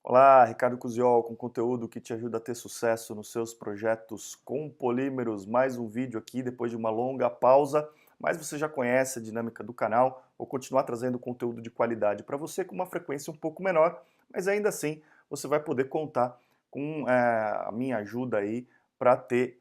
Olá, Ricardo Cusiol com conteúdo que te ajuda a ter sucesso nos seus projetos com polímeros. Mais um vídeo aqui depois de uma longa pausa, mas você já conhece a dinâmica do canal. Vou continuar trazendo conteúdo de qualidade para você com uma frequência um pouco menor, mas ainda assim você vai poder contar com a minha ajuda aí para ter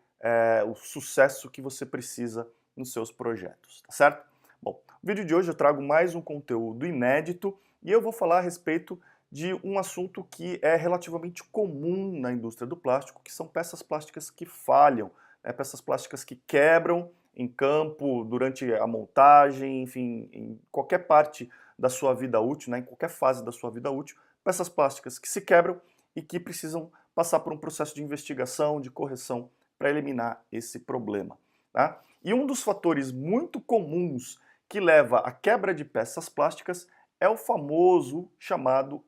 o sucesso que você precisa nos seus projetos, tá certo? Bom, no vídeo de hoje eu trago mais um conteúdo inédito e eu vou falar a respeito de um assunto que é relativamente comum na indústria do plástico, que são peças plásticas que falham, né? Peças plásticas que quebram em campo, durante a montagem, enfim, em qualquer parte da sua vida útil, né? Em qualquer fase da sua vida útil, peças plásticas que se quebram e que precisam passar por um processo de investigação, de correção, para eliminar esse problema, tá? E um dos fatores muito comuns que leva à quebra de peças plásticas é o famoso chamado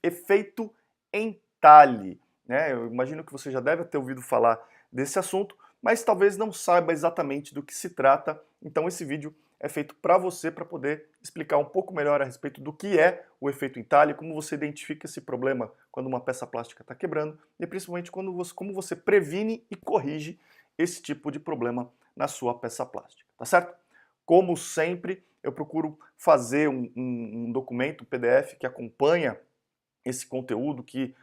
efeito entalhe, né? Eu imagino que você já deve ter ouvido falar desse assunto, mas talvez não saiba exatamente do que se trata. Então esse vídeo é feito para você, para poder explicar um pouco melhor a respeito do que é o efeito entalhe, como você identifica esse problema quando uma peça plástica está quebrando e principalmente como você previne e corrige esse tipo de problema na sua peça plástica, tá certo? Como sempre, eu procuro fazer um documento, um PDF que acompanha esse conteúdo, que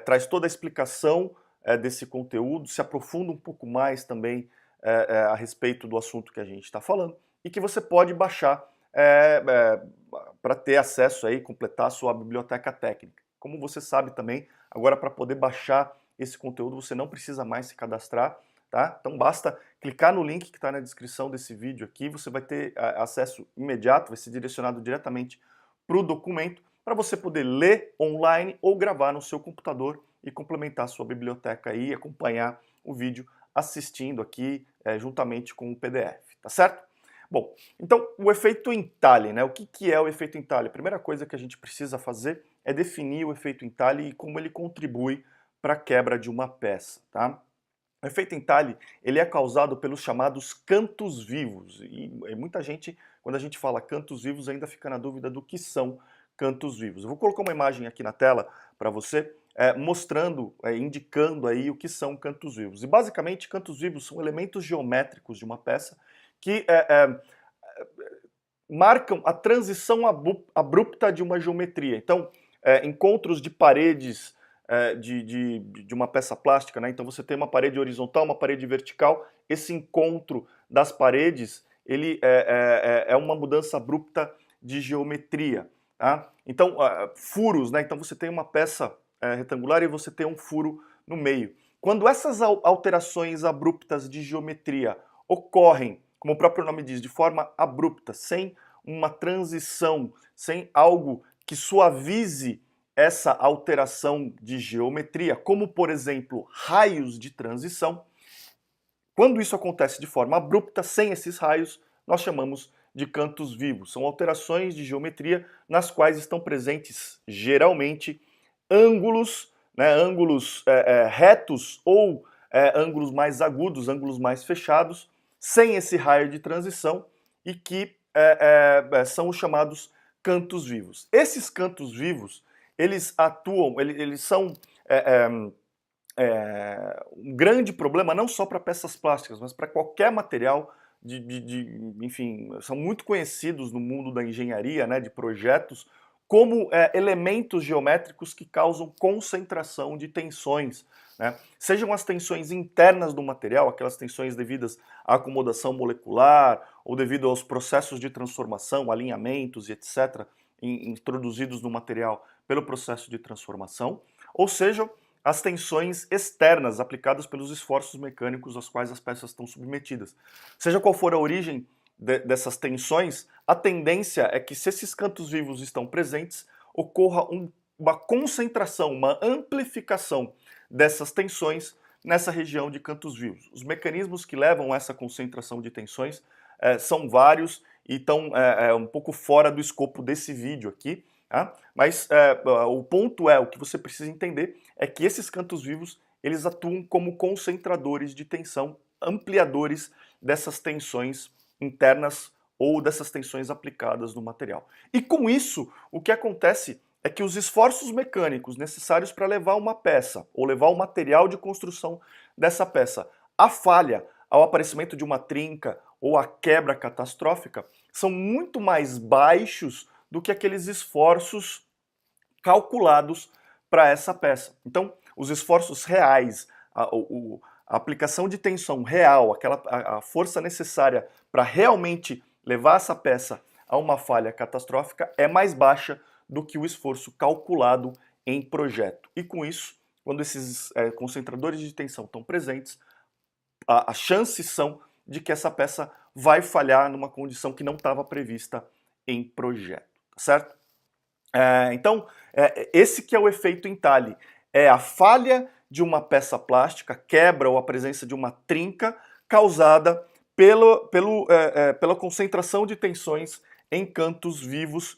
traz toda a explicação desse conteúdo, se aprofunda um pouco mais também a respeito do assunto que a gente está falando, e que você pode baixar para ter acesso aí, completar a sua biblioteca técnica. Como você sabe também, agora para poder baixar esse conteúdo você não precisa mais se cadastrar, tá? Então basta clicar no link que está na descrição desse vídeo aqui, você vai ter acesso imediato, vai ser direcionado diretamente para o documento, para você poder ler online ou gravar no seu computador e complementar a sua biblioteca aí e acompanhar o vídeo assistindo aqui juntamente com o PDF, tá certo? Bom, então o efeito entalhe, né? O que é o efeito entalhe? A primeira coisa que a gente precisa fazer é definir o efeito entalhe e como ele contribui para a quebra de uma peça, tá? O efeito entalhe, ele é causado pelos chamados cantos vivos, e muita gente, quando a gente fala cantos vivos, ainda fica na dúvida do que são cantos vivos. Eu vou colocar uma imagem aqui na tela para você, mostrando, indicando aí o que são cantos vivos. E basicamente, cantos vivos são elementos geométricos de uma peça que marcam a transição abrupta de uma geometria. Então, encontros de paredes de uma peça plástica, né? Então você tem uma parede horizontal, uma parede vertical, esse encontro das paredes, ele é uma mudança abrupta de geometria, tá? Então, furos, né? Então você tem uma peça retangular e você tem um furo no meio. Quando essas alterações abruptas de geometria ocorrem, como o próprio nome diz, de forma abrupta, sem uma transição, sem algo que suavize essa alteração de geometria, como por exemplo raios de transição, quando isso acontece de forma abrupta, sem esses raios, nós chamamos de cantos vivos. São alterações de geometria nas quais estão presentes, geralmente, ângulos, né, ângulos retos ou ângulos mais agudos, ângulos mais fechados, sem esse raio de transição e que são os chamados cantos vivos. Esses cantos vivos, eles atuam, eles são um grande problema não só para peças plásticas, mas para qualquer material enfim, são muito conhecidos no mundo da engenharia, né, de projetos, como elementos geométricos que causam concentração de tensões, né? Sejam as tensões internas do material, aquelas tensões devidas à acomodação molecular, ou devido aos processos de transformação, alinhamentos e etc., introduzidos no material pelo processo de transformação, ou sejam as tensões externas aplicadas pelos esforços mecânicos aos quais as peças estão submetidas. Seja qual for a origem dessas tensões, a tendência é que, se esses cantos vivos estão presentes, ocorra uma concentração, uma amplificação dessas tensões nessa região de cantos vivos. Os mecanismos que levam a essa concentração de tensões são vários e estão um pouco fora do escopo desse vídeo aqui. Tá? Mas o ponto o que você precisa entender é que esses cantos vivos, eles atuam como concentradores de tensão, ampliadores dessas tensões internas ou dessas tensões aplicadas no material. E com isso, o que acontece é que os esforços mecânicos necessários para levar uma peça ou levar o material de construção dessa peça à falha, ao aparecimento de uma trinca ou à quebra catastrófica, são muito mais baixos do que aqueles esforços calculados para essa peça. Então, os esforços reais, a aplicação de tensão real, a força necessária para realmente levar essa peça a uma falha catastrófica é mais baixa do que o esforço calculado em projeto. E com isso, quando esses concentradores de tensão estão presentes, as chances são de que essa peça vai falhar numa condição que não estava prevista em projeto, certo? Então, esse que é o efeito entalhe, é a falha de uma peça plástica, quebra ou a presença de uma trinca causada pela concentração de tensões em cantos vivos,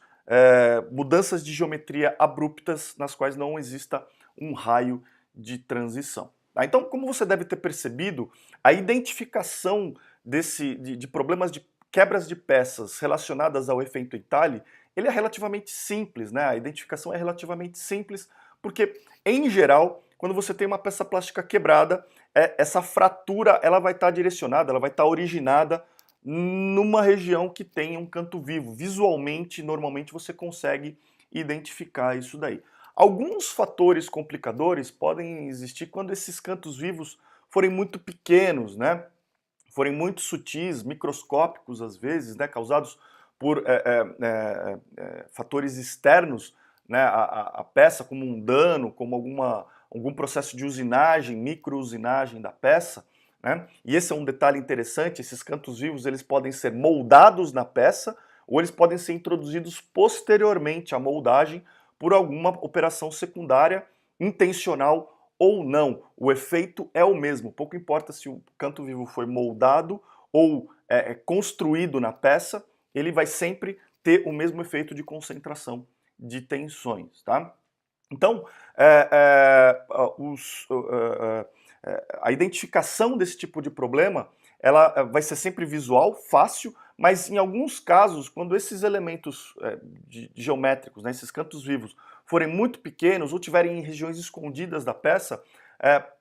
mudanças de geometria abruptas nas quais não exista um raio de transição. Tá? Então, como você deve ter percebido, a identificação de problemas de quebras de peças relacionadas ao efeito entalhe, ele é relativamente simples, né? A identificação é relativamente simples, porque, em geral, quando você tem uma peça plástica quebrada, essa fratura ela vai estar direcionada, ela vai estar originada numa região que tem um canto vivo. Visualmente, normalmente você consegue identificar isso daí. Alguns fatores complicadores podem existir quando esses cantos vivos forem muito pequenos, né? Forem muito sutis, microscópicos às vezes, né? Causados por fatores externos, né? A peça, como um dano, como algum processo de usinagem, micro-usinagem da peça, né? E esse é um detalhe interessante, esses cantos vivos eles podem ser moldados na peça ou eles podem ser introduzidos posteriormente à moldagem por alguma operação secundária, intencional ou não. O efeito é o mesmo, pouco importa se o canto vivo foi moldado ou construído na peça, ele vai sempre ter o mesmo efeito de concentração de tensões, tá? Então, a identificação desse tipo de problema, ela vai ser sempre visual, fácil, mas em alguns casos, quando esses elementos geométricos, né, esses cantos vivos, forem muito pequenos ou tiverem em regiões escondidas da peça,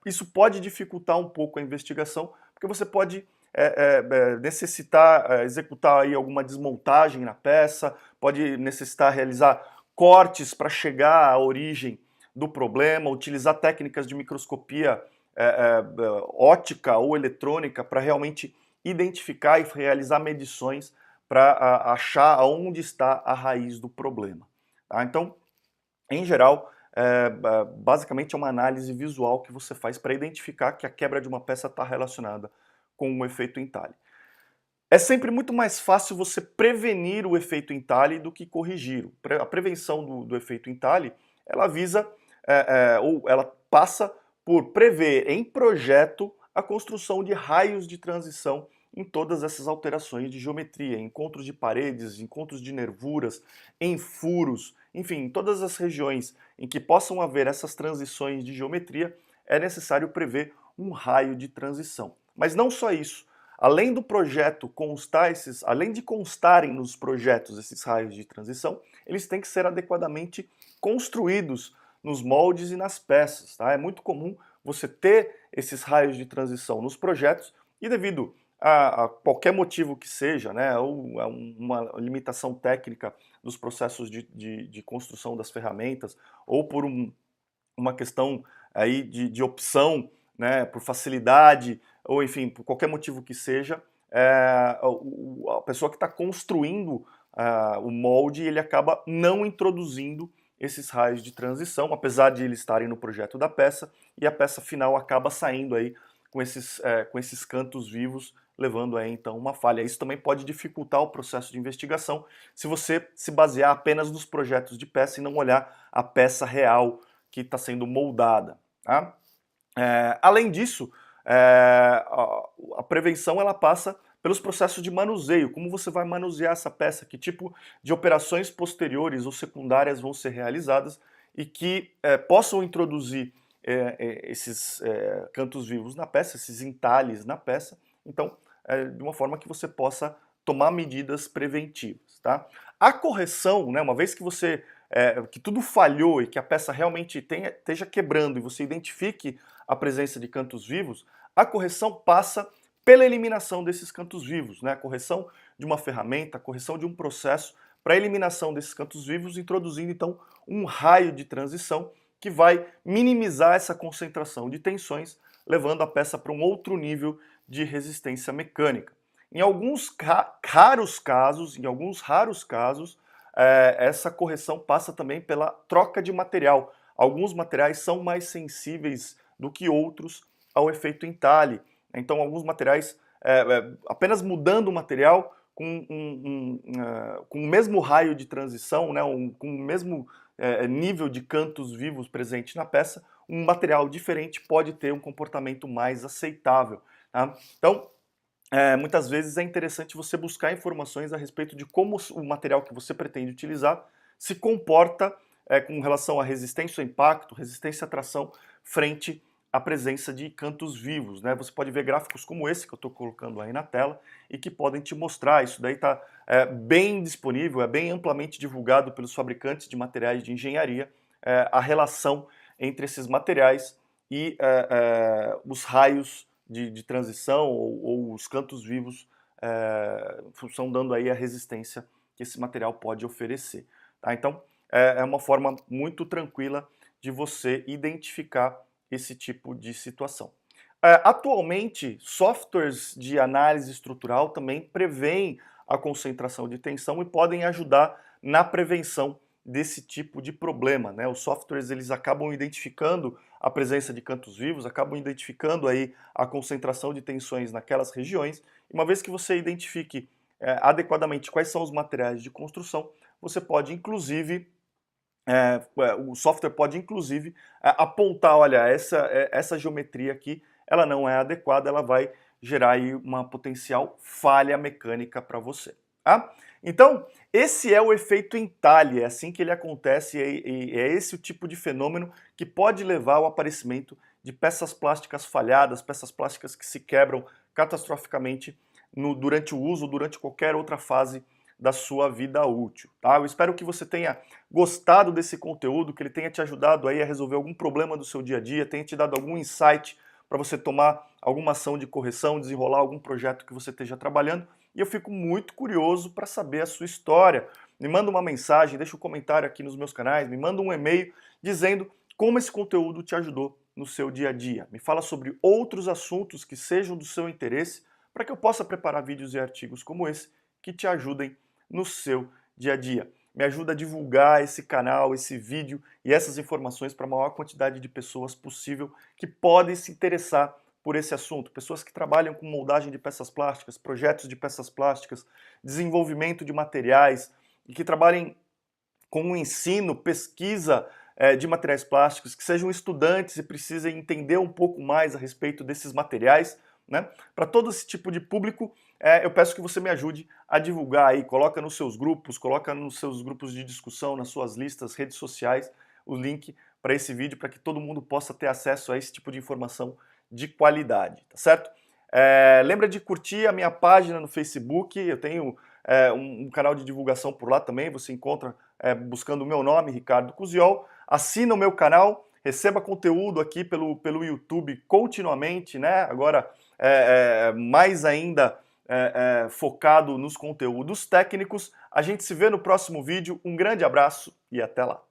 isso pode dificultar um pouco a investigação, porque você pode necessitar executar aí alguma desmontagem na peça, pode necessitar realizar cortes para chegar à origem do problema, utilizar técnicas de microscopia ótica ou eletrônica para realmente identificar e realizar medições para achar onde está a raiz do problema. Tá? Então, em geral, basicamente é uma análise visual que você faz para identificar que a quebra de uma peça está relacionada com o efeito entalhe. É sempre muito mais fácil você prevenir o efeito entalhe do que corrigir. A prevenção do efeito entalhe, ela visa, ou ela passa por prever em projeto a construção de raios de transição em todas essas alterações de geometria, encontros de paredes, encontros de nervuras, em furos, enfim, em todas as regiões em que possam haver essas transições de geometria, é necessário prever um raio de transição. Mas não só isso. Além do projeto constar além de constarem nos projetos esses raios de transição, eles têm que ser adequadamente construídos nos moldes e nas peças. Tá? É muito comum você ter esses raios de transição nos projetos e devido a qualquer motivo que seja, né, ou a uma limitação técnica dos processos de construção das ferramentas, ou por uma questão aí de opção, né, por facilidade, ou enfim, por qualquer motivo que seja, a pessoa que está construindo o molde, ele acaba não introduzindo esses raios de transição, apesar de eles estarem no projeto da peça, e a peça final acaba saindo aí com esses cantos vivos, levando aí então uma falha. Isso também pode dificultar o processo de investigação se você se basear apenas nos projetos de peça e não olhar a peça real que está sendo moldada. Tá? Além disso, a prevenção ela passa pelos processos de manuseio, como você vai manusear essa peça, que tipo de operações posteriores ou secundárias vão ser realizadas e que possam introduzir esses cantos vivos na peça, esses entalhes na peça, então de uma forma que você possa tomar medidas preventivas. Tá? A correção, né, uma vez que você que tudo falhou e que a peça realmente esteja quebrando e você identifique a presença de cantos vivos, a correção passa pela eliminação desses cantos vivos, né? A correção de uma ferramenta, a correção de um processo para a eliminação desses cantos vivos, introduzindo então um raio de transição que vai minimizar essa concentração de tensões, levando a peça para um outro nível de resistência mecânica. Em alguns raros casos, essa correção passa também pela troca de material. Alguns materiais são mais sensíveis do que outros ao efeito entalhe. Então, alguns materiais, apenas mudando o material, com o mesmo raio de transição, né, com o mesmo nível de cantos vivos presente na peça, um material diferente pode ter um comportamento mais aceitável. Tá? Então, muitas vezes é interessante você buscar informações a respeito de como o material que você pretende utilizar se comporta com relação à resistência ao impacto, resistência à tração, frente à presença de cantos vivos, né? Você pode ver gráficos como esse que eu estou colocando aí na tela e que podem te mostrar. Isso daí está bem disponível, é bem amplamente divulgado pelos fabricantes de materiais de engenharia, a relação entre esses materiais e os raios de transição ou os cantos vivos estão dando aí a resistência que esse material pode oferecer. Tá? Então, é uma forma muito tranquila de você identificar esse tipo de situação. Atualmente, softwares de análise estrutural também prevêem a concentração de tensão e podem ajudar na prevenção desse tipo de problema, né? Os softwares eles acabam identificando a presença de cantos vivos, acabam identificando aí a concentração de tensões naquelas regiões. E uma vez que você identifique adequadamente quais são os materiais de construção, você pode inclusive o software pode inclusive apontar, olha, essa geometria aqui, ela não é adequada, ela vai gerar aí uma potencial falha mecânica para você. Tá? Então, esse é o efeito entalhe, é assim que ele acontece e é esse o tipo de fenômeno que pode levar ao aparecimento de peças plásticas falhadas, peças plásticas que se quebram catastroficamente durante o uso, durante qualquer outra fase da sua vida útil. Tá? Eu espero que você tenha gostado desse conteúdo, que ele tenha te ajudado aí a resolver algum problema do seu dia a dia, tenha te dado algum insight para você tomar alguma ação de correção, desenrolar algum projeto que você esteja trabalhando. E eu fico muito curioso para saber a sua história. Me manda uma mensagem, deixa um comentário aqui nos meus canais, me manda um e-mail dizendo como esse conteúdo te ajudou no seu dia a dia. Me fala sobre outros assuntos que sejam do seu interesse para que eu possa preparar vídeos e artigos como esse que te ajudem no seu dia a dia. Me ajuda a divulgar esse canal, esse vídeo e essas informações para a maior quantidade de pessoas possível que podem se interessar por esse assunto. Pessoas que trabalham com moldagem de peças plásticas, projetos de peças plásticas, desenvolvimento de materiais e que trabalhem com o ensino, pesquisa de materiais plásticos, que sejam estudantes e precisem entender um pouco mais a respeito desses materiais. Né? Para todo esse tipo de público, eu peço que você me ajude a divulgar aí, coloca nos seus grupos de discussão, nas suas listas, redes sociais, o link para esse vídeo, para que todo mundo possa ter acesso a esse tipo de informação de qualidade, tá certo? Lembra de curtir a minha página no Facebook, eu tenho um canal de divulgação por lá também, você encontra buscando o meu nome, Ricardo Cusiol, assina o meu canal, receba conteúdo aqui pelo YouTube continuamente, né? Agora mais ainda focado nos conteúdos técnicos. A gente se vê no próximo vídeo. Um grande abraço e até lá!